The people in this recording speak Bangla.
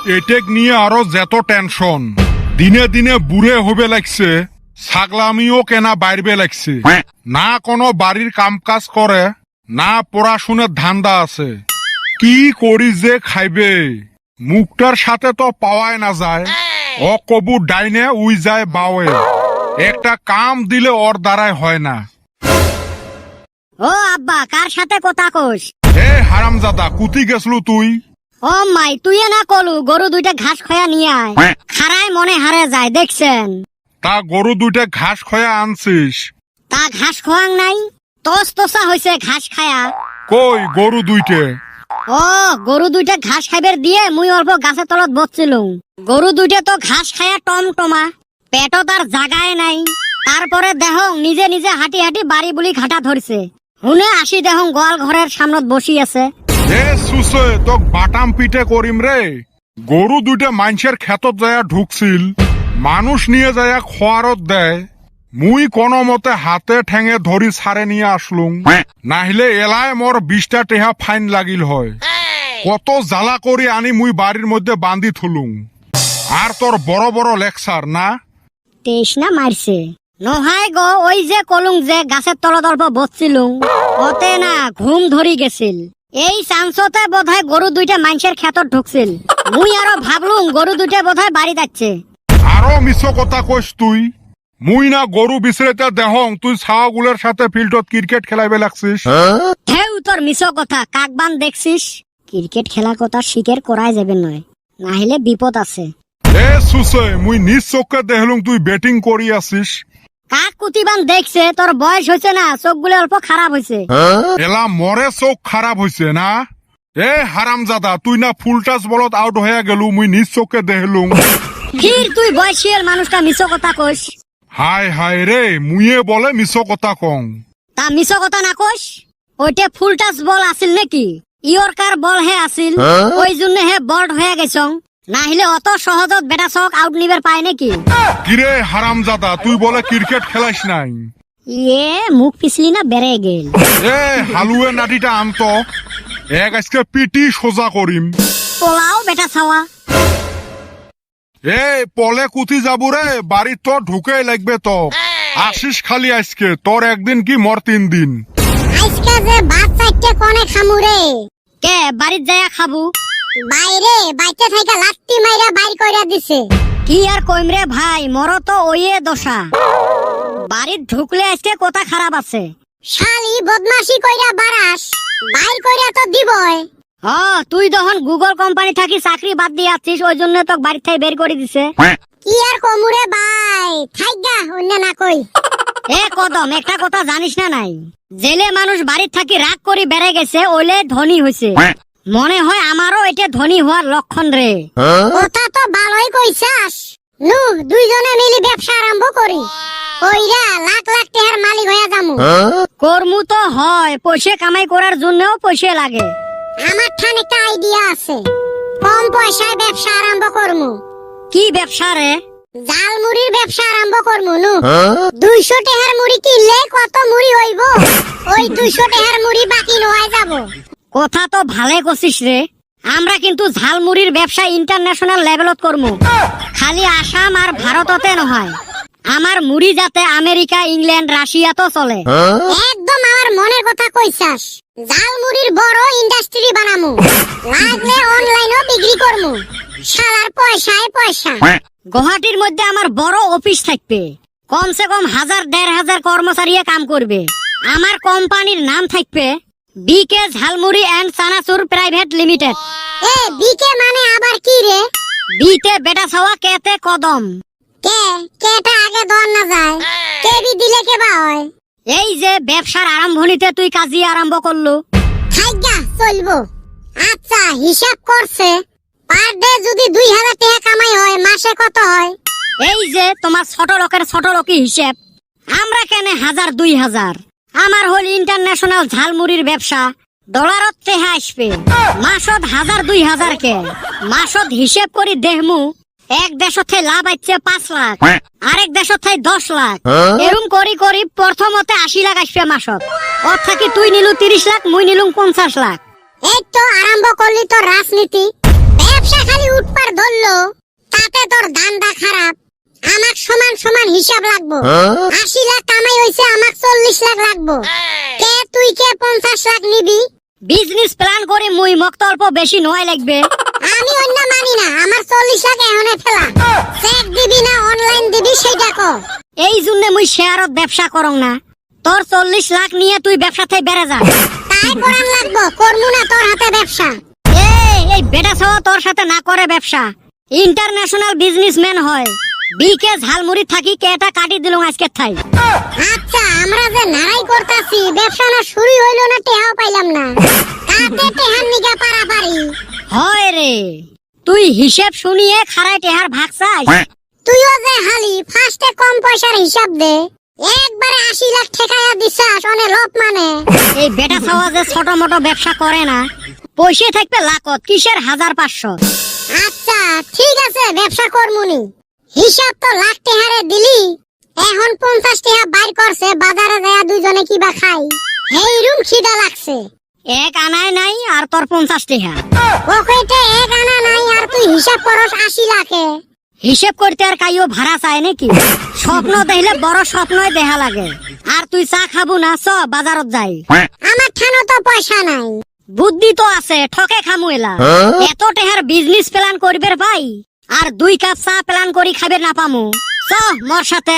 এটেক নিয়ে আরো যত টেনশন, দিনে দিনে বুড়ে হবে লাগছে, ছাগলামিও কেনা বাইরবে লাগছে। না কোনো বাড়ির কাম কাজ করে, না পড়াশুনের ধান্দা আছে। কি করি যে খাইবে, মুখটার সাথে তো পাওয়াই না যায়। ও কবু ডাইনে উই যায় বাওয়ে, একটা কাম দিলে ওর দ্বারাই হয় না। ও আব্বা, কার সাথে কথা কোস? হে হারামজাদা, কুতি গেছলু তুই? ও মাই, তুই না কলু গরু দুইটা ঘাস খয়া নিয়ে আয়। খারায় মনে হারে যায় দেখছেন। তা গরু দুইটা ঘাস খয়া আনছিস? তা ঘাস খোয়াং নাই, তস তসা হয়েছে ঘাস খায়া। কই গরু দুইটে? ও গরু দুইটা ঘাস খাইবার দিয়ে মুই অল্প গাছের তলত বসছিলুম। গরু দুইটা তো ঘাস খায়া টমটমা, পেটও তার জাগায় নাই। তারপরে দেহং নিজে নিজে হাঁটি হাঁটি বাড়ি বুলি ঘাটা ধরছে। হুনে আসি দেহং গোয়াল ঘরের সামনত বসি আছে। এ সুসে তো বাটাম পিঠে করিম রে। গরু দুইটা মানুষের ক্ষেতত যায়া ঢুকছিল, মানুষ নিয়ে যায়া খোয়ারত দেয়। মুই কোন মতে হাতে ঠেঙে ধরি ছাড়ে নিয়ে আসলুম, নাহিলে এলায় মোর 20টা টেহা ফাইন লাগিল হয়। কত জ্বালা করি আনি মুই বাড়ির মধ্যে বান্ধি থুলুম। আর তোর বড় বড় লেকচার না? তেষ্ণা মারছে নহাই গো, ওই যে কলুং যে গাছের তলত অল্প বসছিলুম, ওতে না ঘুম ধরি গেছিল। এই চান্সতে বোধহয় গরু দুইটা মানুষের ক্ষেতত ঢুকছিল। মুই আরো ভাবলুম গরু দুইটা বোধহয় বাড়ি যাচ্ছে। আরো মিছ কথা কইস তুই? মুই না গরু বিচরেতে দেহং তুই ছাওয়াগুলোর সাথে ফিল্ডত ক্রিকেট খেলাইবে লাগছিস। হেউ তোর মিছ কথা, কাকবান দেখছিস? ক্রিকেট খেলার কথা স্বীকার করাই যাবে নয়, নাহিলে বিপদ আছে। এ সুসে, মুই নিজ চোখে দেখলুম তুই ব্যাটিং করি আসিস। কাক কুতিবান দেখছে, তোর বয়স হয়েছে না, চোখগুলো অল্প খারাপ হয়েছে। এলা মরে চোখ খারাপ হয়েছে না? এ হারামজাদা, তুই না ফুল টাচ বলত আউট হয়ে গেলু, মুই নিজ চোখে দেখলুম। ফির তুই বয়সিয়াল মানুষটা মিছ কথা কইস। হায় হায় রে, মুইয়ে বলে মিছ কথা কং। তা মিছ কথা না কইস। ওইটা ফুল টাচ বল আছিল নাকি? ইয়র্কার বল হে আছিল, ওই জন্য হে বল্ড হয়ে গেছং। নাহিলে অত সহজত বেটা চক আউট নিবার পায় নাকি? কিরে হারামজাদা, তুই বলে ক্রিকেট খেলাইস নাই? ইয়ে মুখ পিছলি না বেড়ে গেল। এ হালুয়ে নাটিটা আনত, এক আজকে পিটি সোজা করিম। পোলাও বেটা ছাওয়া। এ পলে কুতি যাবো রে, বাড়ির তো ঢুকে লাগবে তো। আসিস খালি আজকে, তোর একদিন কি মোর 3 দিন। আজকে যে ভাত চাইতে কোনে খামু রে? কে বাড়িত যায়া খাবো? বাইরে বাইতে থাইকা লাত্তি মাইরা বাইর কইরা দিছে। কি আর কইম রে ভাই, মর তো ওইয়ে দশা। বাড়িত ঢুকলে আজকে কথা খারাপ আছে। শালি বদমাশি কইরা বারাস, বাইর কইরা তো দিবই। তুই যখন গুগল কোম্পানি থাকি চাকরি বাদ দিয়ে আছিস, ওই জন্য তোকে বাড়ি থেকে বের করে দিছে। কি আর কমুরে ভাই, থাইগা অন্য না কই। এ কদম, একটা কথা জানিস না নাই? জেলে মানুষ বাড়ির থাকি রাগ করে বেড়ে গেছে, ওইলে ধনী হয়েছে। মনে হয় আমারও এটা ধনী হওয়ার লক্ষণ রে। কথা তো ভালোই কইছাস। নু দুইজনে মিলি ব্যবসা আরম্ভ করি, কইরা লাখ লাখ টাকার মালিক হইয়া যামু। কর্মু তো হয়, পয়সা কামাই করার জন্যও পয়সা লাগে। আমার ঠান একটা আইডিয়া আছে, কম পয়সায় ব্যবসা আরম্ভ করমু। কি ব্যবসা রে? জাল মুড়ির ব্যবসা আরম্ভ করমু। নু 200 টাকার মুড়ি কিনলে কত মুড়ি হইব? ওই 200 টাকার মুড়ি বাকি নয় যাব। কথা তো ভালে কছিস রে। আমরা কিন্তু ঝালমুড়ির ব্যবসা ইন্টারন্যাশনাল লেভেলত করমু, খালি আসাম আর ভারততে নহয়। আমার মুড়ি যাতে আমেরিকা, ইংল্যান্ড, রাশিয়া তো চলে। একদম আমার মনের কথা কইছাস। জাল মুড়ির বড় ইন্ডাস্ট্রি বানামু, লাগলে অনলাইনও বিক্রি করমু। শালার পয়সায় পয়সা। গুয়াহাটির মধ্যে আমার বড় অফিস থাকবে, কমসে কম 1000-1500 কর্মচারী কাম করবে। আমার কোম্পানির নাম থাকবে BK Jhalmuri and Chanachur private limited. এ বিকে মানে আবার কি রে? বিতে বেটা ছাওয়া, কেতে কদম। কেটা আগে দর না যায়, কেবি দিলে কেবা হয়। এই যে ব্যবসার আরম্ভণীতে তুই কাজী আরম্ভ করলু। থাইগা চলবো। আচ্ছা হিসাব করছে, পার ডে যদি 2000 টাকা কামাই হয়, মাসে কত হয়? এই যে তোমার ছোট লোকের ছোট লোকই হিসেব। আমরা কেন 1000-2000? আমার হল ইন্টারন্যাশনাল ঝালমুড়ির ব্যবসা, ডলারত টেহা আসবে। মাসত 1000-2000 কে মাসত হিসেব করি দেহমু। এক দেশত লাভ আসছে 5 লাখ, আরেক দেশত 10 লাখ। এরম করি করি প্রথমতে 80 লাখ আসবে মাসত। ওর থাকি তুই নিলু 30 লাখ, মুই নিলুম 50 লাখ। এই তো আরম্ভ করলি তো রাজনীতি। ব্যবসা খালি উঠপার ধরলো তাতে তোর ধান্দা খারাপ। আমাক সমান সমান হিসাব লাগবো। 80 লাখ কামাই হইছে, আমাক 40 লাখ লাগবো। কে তুই কে 50 লাখ নিবি? বিজনেস প্ল্যান করে মুই মক্ত অল্প বেশি নয় লাগবে। আমি অন্য মানি না, আমার 40 লাখ এখনে ফেলা। চেক দিবি না অনলাইন দিবি সেটা ক। এই জন্য মুই শেয়ারত ব্যবসা করং না। তোর 40 লাখ নিয়ে তুই ব্যবসাতে বেড়ে যা। তাই করান লাগবো, করমু না তোর হাতে ব্যবসা। এই বেটা সহ তোর সাথে না করে ব্যবসা। ইন্টারন্যাশনাল বিজনেসম্যান হয়। বিকে ঝালমুড়ি থাকি কেটা কাটি দিলুম আজকে থাই। আচ্ছা, আমরা যে নারাই করতাছি, ব্যবসা না শুরু হইলো না, টেহাও পাইলাম না। কাতে টেহার নিগা পারাপারি। হয় রে, তুই হিসেব শুনিয়ে খারাই টেহার ভাগ চাস। তুইও যে হালি ফার্স্টে কম পয়সার হিসাব দে, একবারে 80 লাখ ঠেকাইয়া দিছাস অনে লোক মানে। এই বেটা সহ যে ছোট মোটো ব্যবসা করে না, পয়সা থাকবে লাখত, কিসের 1500। আচ্ছা ঠিক আছে, ব্যবসা করমুনি। হিসাব তো লাখ টেহারে দিলি, এখন 50 টাকা বাইর করছে, বাজারে যায় দুইজনে কিবা খাই। এই রুম খিদা লাগছে। এক আনায় নাই আর তোর 50 টাকা। পকেটে এক আনা নাই আর তুই হিসাব করস 80 লাখে। হিসেব করতে আর কাইও ভাড়া চায় নাকি? স্বপ্ন দেখলে বড় স্বপ্নই দেখা লাগে। আর তুই চা খাবো না, চ বাজারত যাই। আমার ঠানো তো পয়সা নাই। বুদ্ধি তো আছে, ঠকে খামু এলা। এত টেহার বিজনেস প্ল্যান করবে ভাই, আর 2 কাপ চা প্ল্যান করি খাবে না পামু। চ মোর সাথে।